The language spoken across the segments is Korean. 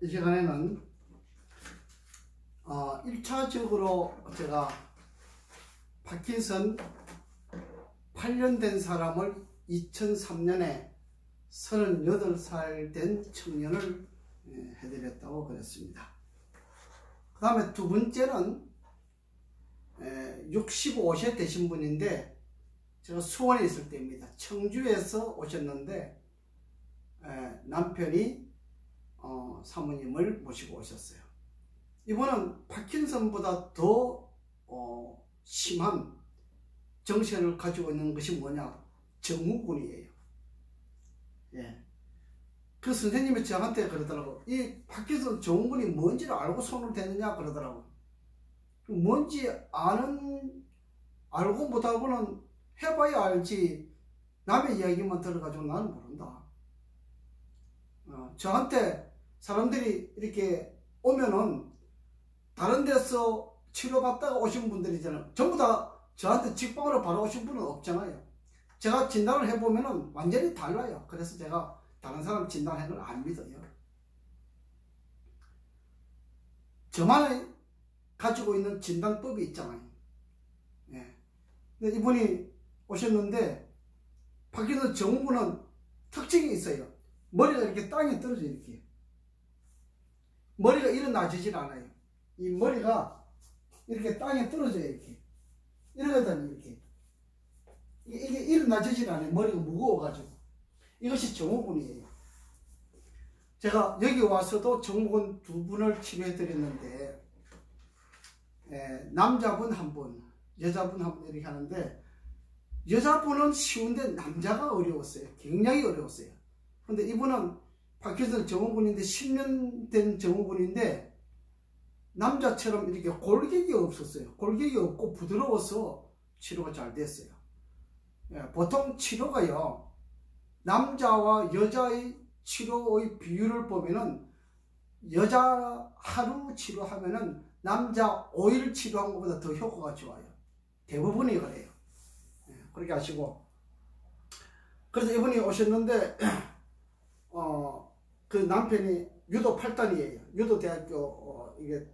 이 시간에는 1차적으로 제가 파킨슨 8년 된 사람을 2003년에 38살 된 청년을 해드렸다고 그랬습니다. 그 다음에 두 번째는 65세 되신 분인데 제가 수원에 있을 때입니다. 청주에서 오셨는데 남편이 사모님을 모시고 오셨어요. 이분은 파킨슨보다 더 심한 정신을 가지고 있는 것이 뭐냐? 증후군이에요. 예. 그 선생님이 저한테 그러더라고. 이 파킨슨 증후군이 뭔지를 알고 손을 대느냐 그러더라고. 뭔지 알고 못하고는 해봐야 알지 남의 이야기만 들어가지고 나는 모른다. 저한테 사람들이 이렇게 오면은 다른 데서 치료받다가 오신 분들이잖아요. 전부 다 저한테 직방으로 바로 오신 분은 없잖아요. 제가 진단을 해보면은 완전히 달라요. 그래서 제가 다른 사람 진단하는 걸 안 믿어요. 저만이 가지고 있는 진단법이 있잖아요. 예. 근데 이분이 오셨는데 파킨슨 증후군은 특징이 있어요. 머리가 이렇게 땅에 떨어져 이렇게. 머리가 일어나지질 않아요. 이 머리가 이렇게 땅에 떨어져요 이렇게. 이러거든요 이렇게. 이게 일어나지질 않아요. 머리가 무거워가지고. 이것이 증후군이에요. 제가 여기 와서도 증후군 두 분을 치료해 드렸는데 남자분 한 분, 여자분 한 분 이렇게 하는데 여자분은 쉬운데 남자가 어려웠어요. 굉장히 어려웠어요. 근데 이분은 파킨슨 증후군인데 10년 된 증후군인데 남자처럼 이렇게 골격이 없었어요. 골격이 없고 부드러워서 치료가 잘 됐어요. 보통 치료가요, 남자와 여자의 치료의 비율을 보면은 여자 하루 치료하면은 남자 5일 치료한 것보다 더 효과가 좋아요. 대부분이 그래요. 그렇게 하시고. 그래서 이분이 오셨는데 그 남편이 유도 8단이에요. 유도 대학교 이게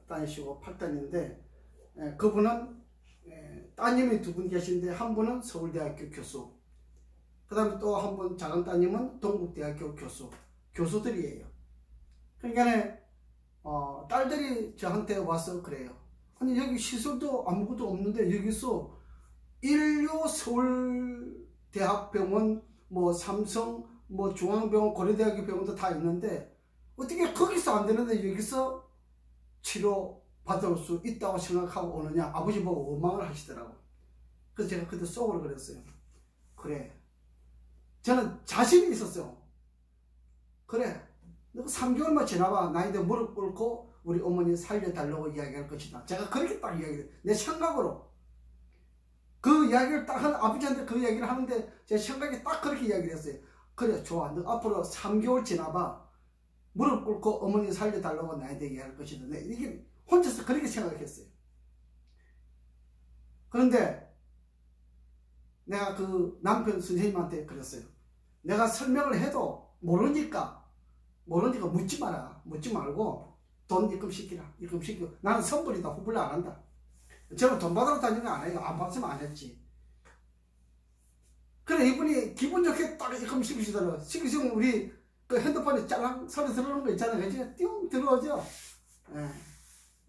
다니시고 8단인데 그분은 따님이 두 분 계신데 한 분은 서울대학교 교수, 그 다음에 또 한 분 작은 따님은 동국대학교 교수들이에요. 그러니까 딸들이 저한테 와서 그래요. 아니 여기 시설도 아무것도 없는데 여기서 인류 서울대학병원 뭐 삼성 뭐 중앙병원 고려대학교 병원도 다 있는데 어떻게 거기서 안 되는데 여기서 치료 받을 수 있다고 생각하고 오느냐. 아버지 보고 원망을 하시더라고. 그래서 제가 그때 속으로 그랬어요. 그래, 저는 자신이 있었어요. 그래, 너 3개월만 지나봐. 나한테 무릎 꿇고 우리 어머니 살려달라고 이야기할 것이다. 제가 그렇게 딱 이야기해요. 내 생각으로. 그 이야기를 딱 아버지한테 그 이야기를 하는데 제 생각이 딱 그렇게 이야기를 했어요. 그래, 좋아. 너 앞으로 3개월 지나봐. 무릎 꿇고 어머니 살려달라고 나한테 이야기할 것이다. 이게 혼자서 그렇게 생각했어요. 그런데 내가 그 남편 선생님한테 그랬어요. 내가 설명을 해도 모르니까 묻지 마라. 묻지 말고 돈 입금시키라. 입금시키고. 나는 선불이다. 후불 안 한다. 저는 돈 받으러 다니는 거 안 해요. 안 받으면 안 했지. 그래, 이분이 기분 좋게 딱 입금시키시더라고요. 시키시면 우리 그 핸드폰에 짤랑 소리 들어오는 거 있잖아요. 그치? 띵 들어오죠. 예.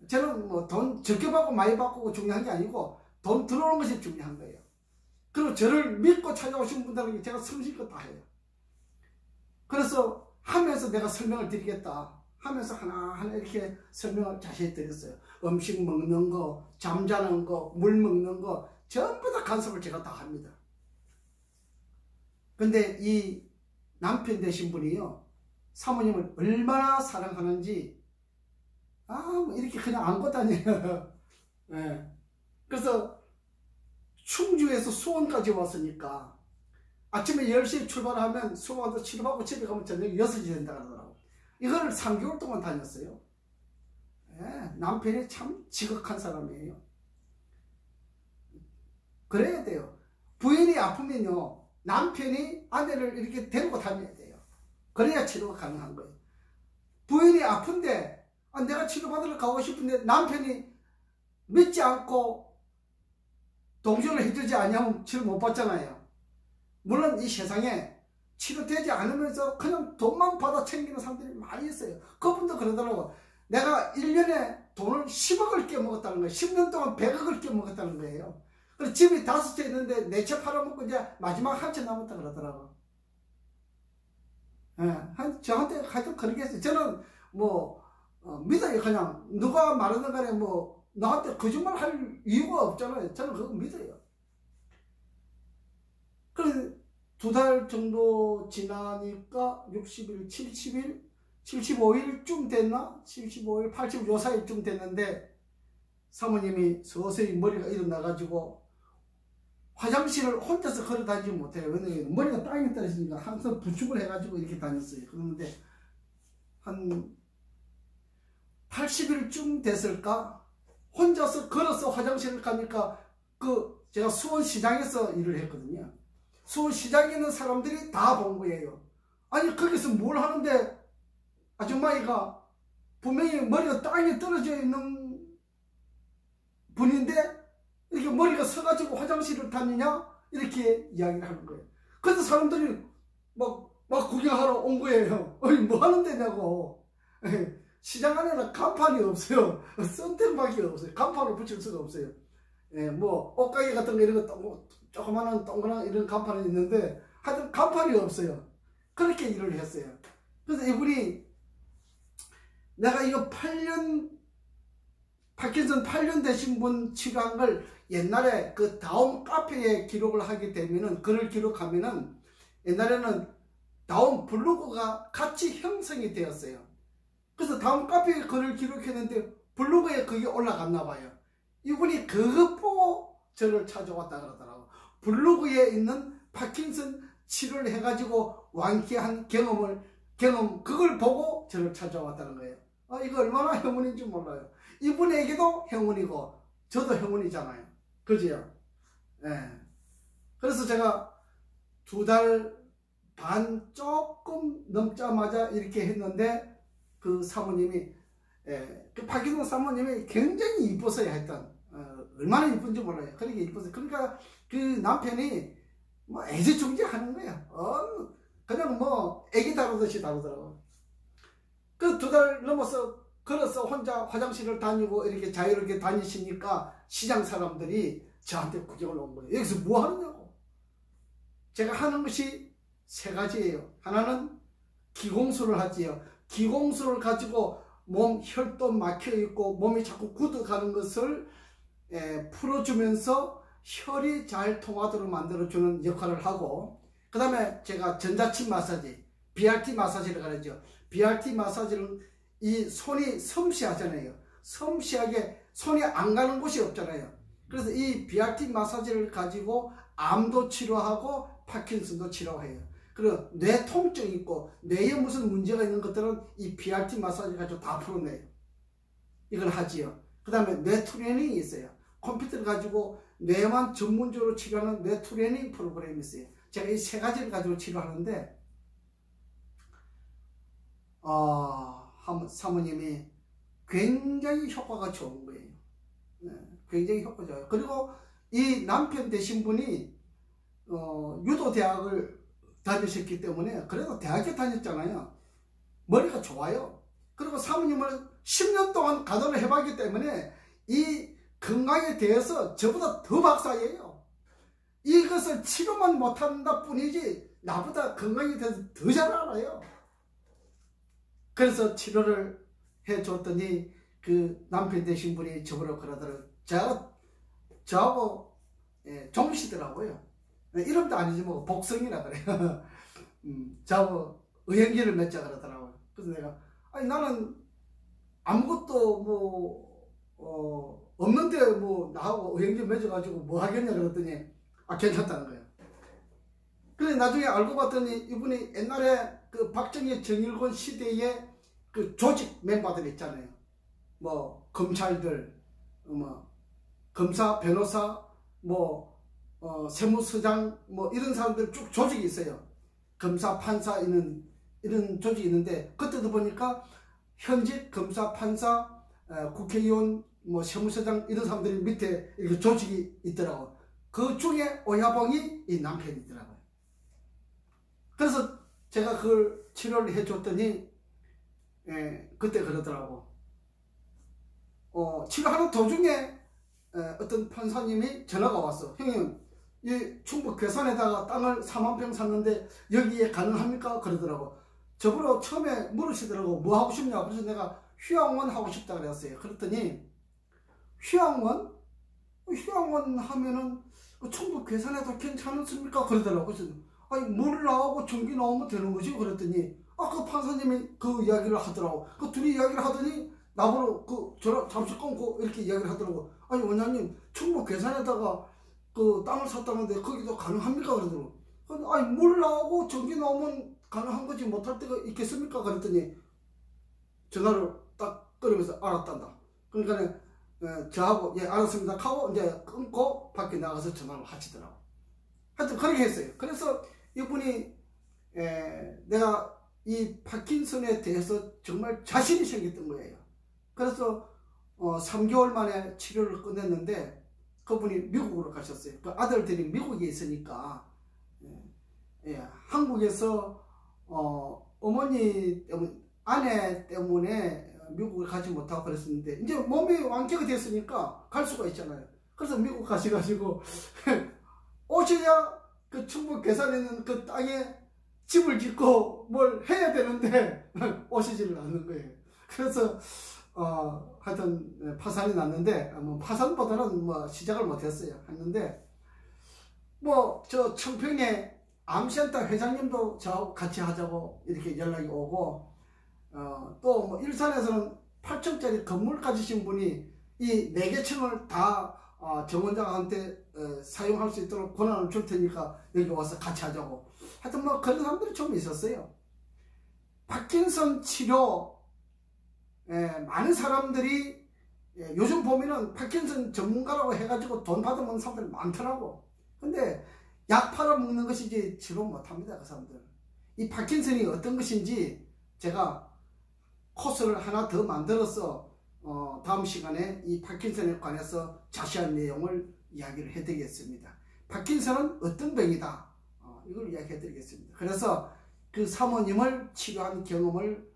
저는 뭐 돈 적게 받고 많이 받고 중요한 게 아니고 돈 들어오는 것이 중요한 거예요. 그리고 저를 믿고 찾아오신 분들에게 제가 성실껏 다 해요. 그래서 하면서 내가 설명을 드리겠다 하면서 하나하나 이렇게 설명을 자세히 드렸어요. 음식 먹는 거, 잠자는 거, 물 먹는 거 전부 다 간섭을 제가 다 합니다. 근데 이 남편 되신 분이요, 사모님을 얼마나 사랑하는지 뭐 이렇게 그냥 안고 다녀요. 네. 그래서 충주에서 수원까지 왔으니까 아침에 10시에 출발하면 수원도 치료받고 집에 가면 저녁 6시 된다 그러더라고. 이걸 3개월 동안 다녔어요. 네. 남편이 참 지극한 사람이에요. 그래야 돼요. 부인이 아프면요, 남편이 아내를 이렇게 데리고 다녀야 돼요. 그래야 치료가 가능한 거예요. 부인이 아픈데 내가 치료받으러 가고 싶은데 남편이 믿지 않고 동조를 해주지 않으면 치료 못 받잖아요. 물론 이 세상에 치료되지 않으면서 그냥 돈만 받아 챙기는 사람들이 많이 있어요. 그분도 그러더라고. 내가 1년에 돈을 10억을 깨먹었다는 거예요. 10년 동안 100억을 깨먹었다는 거예요. 그래서 집이 5채 있는데 4채 팔아먹고 이제 마지막 한 채 남았다 그러더라고. 예, 저한테 하여튼 그렇게 했어요. 저는 뭐 믿어요. 그냥 누가 말하는 간에 뭐 나한테 거짓말 할 이유가 없잖아요. 저는 그거 믿어요. 그래서 2달 정도 지나니까 60일, 70일, 75일쯤 됐나? 75일, 80일 요 사이쯤 됐는데 사모님이 서서히 머리가 일어나가지고 화장실을 혼자서 걸어 다니지 못해요. 왜냐면 머리가 땅에 떨어지니까 항상 부축을 해가지고 이렇게 다녔어요. 그런데 한 80일쯤 됐을까? 혼자서 걸어서 화장실을 가니까 제가 수원시장에서 일을 했거든요. 수원시장에 있는 사람들이 다 본 거예요. 아니 거기서 뭘 하는데 아줌마이가 분명히 머리가 땅에 떨어져 있는 분인데 이렇게 머리가 서가지고 화장실을 다니냐? 이렇게 이야기를 하는 거예요. 그래서 사람들이 막 구경하러 온 거예요. 어이 뭐 하는 데냐고. 시장 안에는 간판이 없어요. 선택밖에 없어요. 간판을 붙일 수가 없어요. 뭐 옷가게 같은 거 이런 거 조그마한 동그란 이런 간판이 있는데 하여튼 간판이 없어요. 그렇게 일을 했어요. 그래서 이분이 내가 이거 파킨슨 8년 되신 분 치료한 걸 옛날에 그 다음 카페에 기록을 하게 되면은 글을 기록하면은 옛날에는 다음 블로그가 같이 형성이 되었어요. 그래서 다음 카페에 글을 기록했는데 블로그에 그게 올라갔나 봐요. 이분이 그것 보고 저를 찾아왔다 그러더라고. 블로그에 있는 파킨슨 치료를 해가지고 완쾌한 경험 그걸 보고 저를 찾아왔다는 거예요. 이거 얼마나 행운인지 몰라요. 이분에게도 행운이고 저도 행운이잖아요. 그죠? 예. 그래서 제가 2달 반 조금 넘자마자 이렇게 했는데 그 사모님이 그 파킨슨 사모님이 굉장히 이뻤어요. 하여튼 얼마나 이쁜지 몰라요. 그렇게 이뻤어요. 그러니까 그 남편이 뭐 애지중지 하는 거야. 그냥 뭐 애기 다루듯이 다루더라고. 그 2달 넘어서 걸어서 혼자 화장실을 다니고 이렇게 자유롭게 다니시니까 시장 사람들이 저한테 구경을 온 거예요. 여기서 뭐 하느냐고. 제가 하는 것이 3가지예요. 하나는 기공수를 하지요. 기공수를 가지고 몸 혈도 막혀 있고 몸이 자꾸 굳어가는 것을 풀어주면서 혈이 잘 통하도록 만들어주는 역할을 하고, 그 다음에 제가 전자침 마사지, BRT 마사지를 가르쳐. BRT 마사지는 이 손이 섬시하잖아요. 섬시하게 손이 안 가는 곳이 없잖아요. 그래서 이 BRT 마사지를 가지고 암도 치료하고 파킨슨도 치료해요. 그리고 뇌 통증이 있고 뇌에 무슨 문제가 있는 것들은 이 BRT 마사지 가지고 다 풀어내요. 이걸 하지요. 그 다음에 뇌 트레이닝이 있어요. 컴퓨터를 가지고 뇌만 전문적으로 치료하는 뇌 트레이닝 프로그램이 있어요. 제가 이 3가지를 가지고 치료하는데 사모님이 굉장히 효과가 좋은 거예요. 굉장히 효과 좋아요. 그리고 이 남편 되신 분이 유도대학을 다니셨기 때문에, 그래도 대학에 다녔잖아요. 머리가 좋아요. 그리고 사모님은 10년 동안 가도를 해봤기 때문에 이 건강에 대해서 저보다 더 박사예요. 이것을 치료만 못한다 뿐이지 나보다 건강에 대해서 더 잘 알아요. 그래서 치료를 해줬더니 그 남편 되신 분이 저보러 그러더라고요. 저하고 종시더라고요. 이름도 아니지 뭐 복성이라 그래요. 저하고 의행기를 맺자 그러더라고요. 그래서 내가 아니 나는 아무것도 뭐 없는데 뭐 나하고 의행기 맺어가지고 뭐 하겠냐 그랬더니 괜찮다는 거예요. 그래 나중에 알고 봤더니 이분이 옛날에 그 박정희 정일권 시대에 그 조직 멤버들 있잖아요. 뭐 검찰들, 뭐 검사, 변호사, 뭐 세무서장 뭐 이런 사람들 쭉 조직이 있어요. 검사, 판사 이런 조직이 있는데 그때도 보니까 현직 검사, 판사, 국회의원, 뭐 세무서장 이런 사람들이 밑에 이렇게 조직이 있더라고. 그 중에 오야봉이 이 남편이더라고요. 그래서 제가 그걸 치료를 해줬더니 그때 그러더라고. 치료하는 도중에 어떤 판사님이 전화가 왔어. 형님, 이 충북 괴산에다가 땅을 4만 평 샀는데 여기에 가능합니까? 그러더라고. 저보러 처음에 물으시더라고. 뭐 하고 싶냐? 그래서 내가 휴양원 하고 싶다 그랬어요. 그랬더니 휴양원? 휴양원 하면은 충북 괴산에도 괜찮습니까? 그러더라고. 그래서 아니 물 나오고 전기 나오면 되는 거지? 그랬더니 그 판사님이 그 이야기를 하더라고. 그 둘이 이야기를 하더니 나보러 저랑 잠시 끊고 이렇게 이야기를 하더라고. 아니 원장님 충북 괴산에다가 그 땅을 샀다는데 거기도 가능합니까? 그러더라고. 아니 물 나오고 전기 나오면 가능한 거지 못할 때가 있겠습니까? 그랬더니 전화를 딱 끊으면서 알았단다. 그러니까 저하고 예 알았습니다 하고 이제 끊고 밖에 나가서 전화를 하시더라고. 하여튼 그렇게 했어요. 그래서 이분이 내가 이 파킨슨에 대해서 정말 자신이 생겼던 거예요. 그래서 3개월 만에 치료를 끝냈는데 그분이 미국으로 가셨어요. 그 아들들이 미국에 있으니까 한국에서 어머니 때문에 아내 때문에 미국을 가지 못하고 그랬었는데 이제 몸이 완쾌가 됐으니까 갈 수가 있잖아요. 그래서 미국 가셔가지고 오셔야 그 충북 괴산에 있는 그 땅에 집을 짓고 뭘 해야 되는데 오시지를 않는 거예요. 그래서 하여튼 파산이 났는데 뭐 파산보다는 뭐 시작을 못했어요. 했는데 뭐 저 청평에 암센터 회장님도 저하고 같이 하자고 이렇게 연락이 오고 또 뭐 일산에서는 8층짜리 건물 가지신 분이 이 4개 층을 다 정원장한테 사용할 수 있도록 권한을 줄 테니까 여기 와서 같이 하자고. 하여튼 뭐 그런 사람들이 좀 있었어요. 파킨슨 치료 많은 사람들이 요즘 보면은 파킨슨 전문가라고 해가지고 돈 받아먹는 사람들이 많더라고. 근데 약 팔아먹는 것이지 치료 못합니다. 그 사람들은. 이 파킨슨이 어떤 것인지 제가 코스를 하나 더 만들어서 다음 시간에 이 파킨슨에 관해서 자세한 내용을 이야기를 해드리겠습니다. 파킨슨은 어떤 병이다 이걸 이야기해 드리겠습니다. 그래서 그 사모님을 치료한 경험을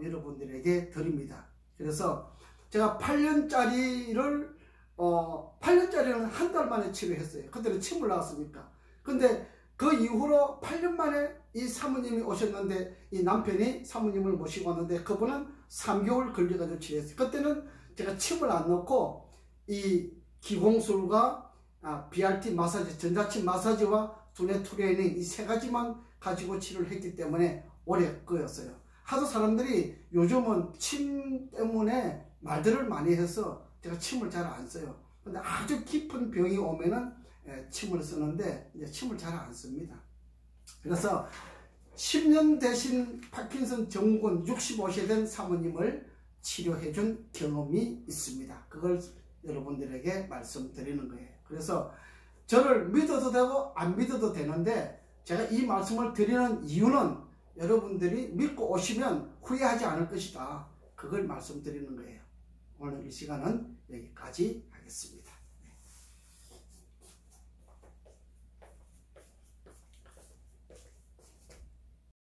여러분들에게 드립니다. 그래서 제가 8년짜리는 한 달 만에 치료했어요. 그때는 침을 나왔으니까. 근데 그 이후로 8년 만에 이 사모님이 오셨는데 이 남편이 사모님을 모시고 왔는데 그분은 3개월 걸려가지고 치료했어요. 그때는 제가 침을 안 넣고 이 기공술과 BRT 마사지, 전자침 마사지와 두뇌 트레이닝 이 3가지만 가지고 치료를 했기 때문에 오래 끌었어요. 하도 사람들이 요즘은 침 때문에 말들을 많이 해서 제가 침을 잘 안 써요. 근데 아주 깊은 병이 오면은 침을 쓰는데 이제 침을 잘 안 씁니다. 그래서 10년 되신 파킨슨 증후군 65세 된 사모님을 치료해 준 경험이 있습니다. 그걸 여러분들에게 말씀드리는 거예요. 그래서 저를 믿어도 되고 안 믿어도 되는데 제가 이 말씀을 드리는 이유는 여러분들이 믿고 오시면 후회하지 않을 것이다. 그걸 말씀드리는 거예요. 오늘 이 시간은 여기까지 하겠습니다.